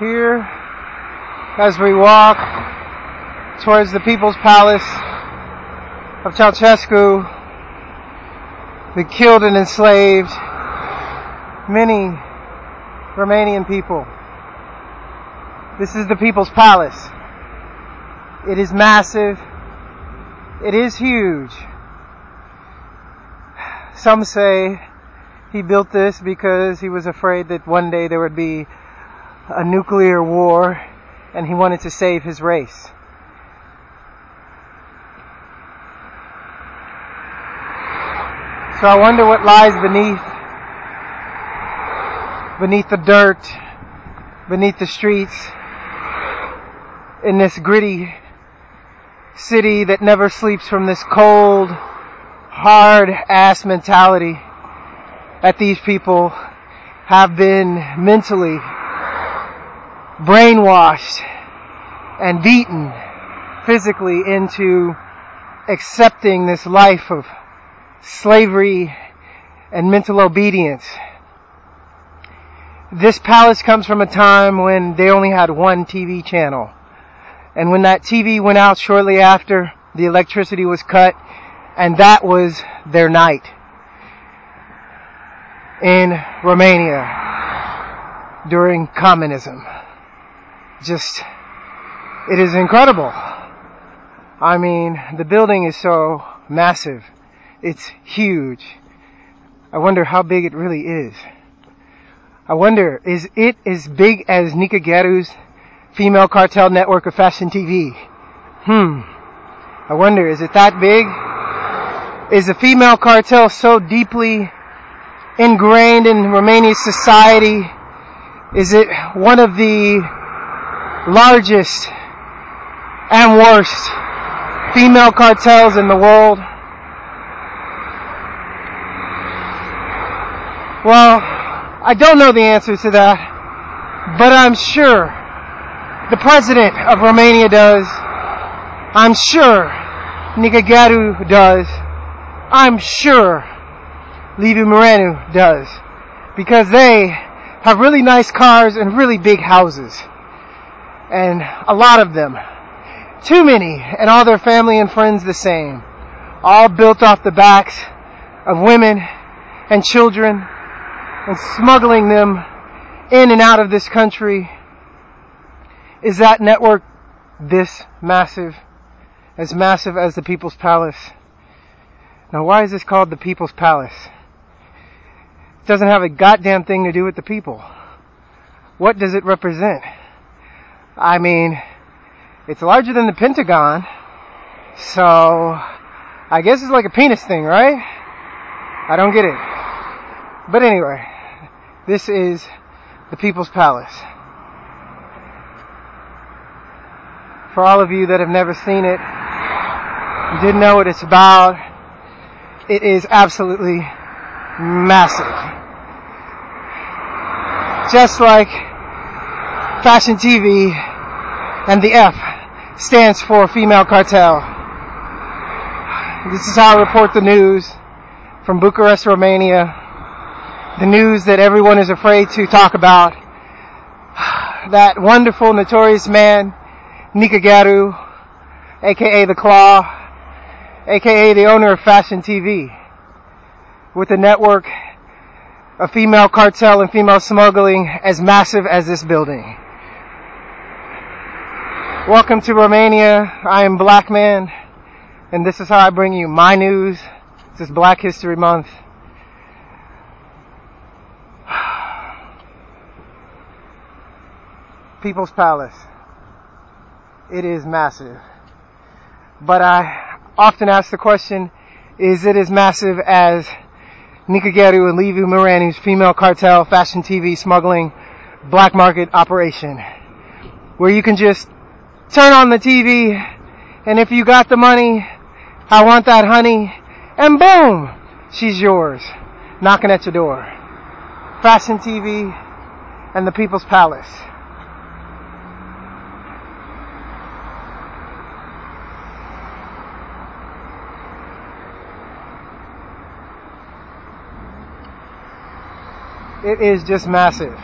Here, as we walk towards the People's Palace of Ceausescu, that killed and enslaved many Romanian people. This is the People's Palace. It is massive. It is huge. Some say he built this because he was afraid that one day there would be a nuclear war and he wanted to save his race. So I wonder what lies beneath the dirt, beneath the streets, in this gritty city that never sleeps, from this cold, hard-ass mentality that these people have been mentally brainwashed and beaten physically into accepting this life of slavery and mental obedience. This palace comes from a time when they only had one TV channel. And when that TV went out shortly after, the electricity was cut, and that was their night in Romania during communism. Just, it is incredible. I mean, the building is so massive. It's huge. I wonder how big it really is. I wonder, is it as big as Nika Geru's female cartel network of fashion TV? I wonder, is it that big? Is the female cartel so deeply ingrained in Romanian society? Is it one of the largest and worst female cartels in the world? Well, I don't know the answer to that, but I'm sure the president of Romania does. I'm sure Nika Geru does. I'm sure Liviu Morenu does. Because they have really nice cars and really big houses. And a lot of them. Too many. And all their family and friends the same. All built off the backs of women and children, and smuggling them in and out of this country. Is that network this massive? As massive as the People's Palace? Now, why is this called the People's Palace? It doesn't have a goddamn thing to do with the people. What does it represent? I mean, it's larger than the Pentagon, so I guess it's like a penis thing, right? I don't get it. But anyway, this is the People's Palace. For all of you that have never seen it, didn't know what it's about, it is absolutely massive. Just like fashion TV, and the F stands for female cartel. This is how I report the news from Bucharest, Romania. The news that everyone is afraid to talk about. That wonderful, notorious man, Nika Geru, aka the Claw, aka the owner of Fashion TV, with a network of female cartel and female smuggling as massive as this building. Welcome to Romania. I am Black Man, and this is how I bring you my news. This is Black History Month. People's Palace. It is massive. But I often ask the question, is it as massive as Nika Geru and Liviu Morenu's female cartel fashion TV smuggling black market operation? Where you can just turn on the TV, and if you got the money, I want that honey, and boom, she's yours, knocking at your door. Fashion TV and the People's Palace. It is just massive.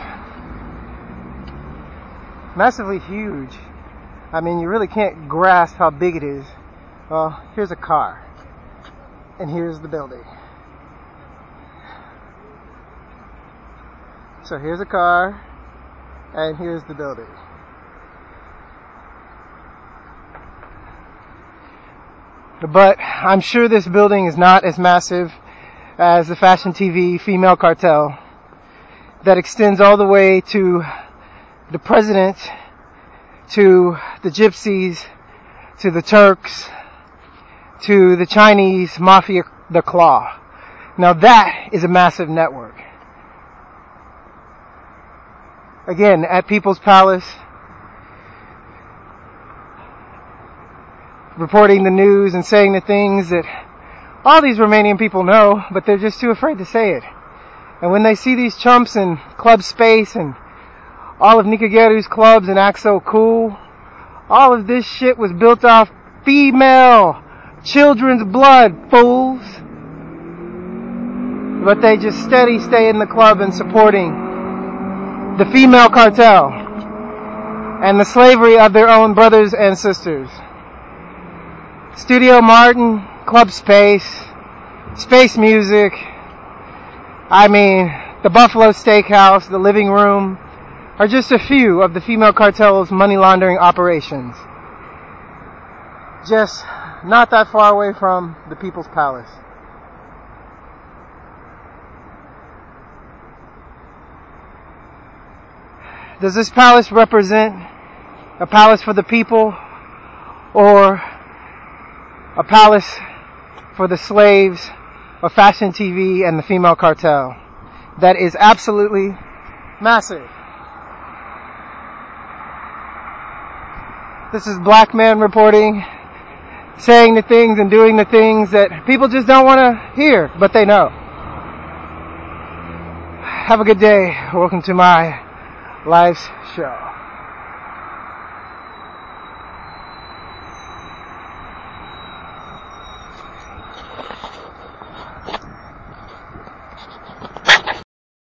massively huge. I mean, you really can't grasp how big it is. Well, here's a car, and here's the building. So here's a car, and here's the building. But I'm sure this building is not as massive as the fashion TV female cartel that extends all the way to the president, to the gypsies, to the Turks, to the Chinese mafia, the Claw. Now that is a massive network. Again, at People's Palace, reporting the news and saying the things that all these Romanian people know, but they're just too afraid to say it. And when they see these chumps in Club Space and all of Nicăgeru's clubs and act so cool, all of this shit was built off female children's blood, fools. But they just steady stay in the club and supporting the female cartel and the slavery of their own brothers and sisters. Studio Martin, Club Space, Space Music, I mean, the Buffalo Steakhouse, the Living Room, are just a few of the female cartel's money laundering operations. Just not that far away from the People's Palace. Does this palace represent a palace for the people, or a palace for the slaves of fashion TV and the female cartel? That is absolutely massive. This is Black Man reporting, saying the things and doing the things that people just don't want to hear, but they know. Have a good day. Welcome to my life's show.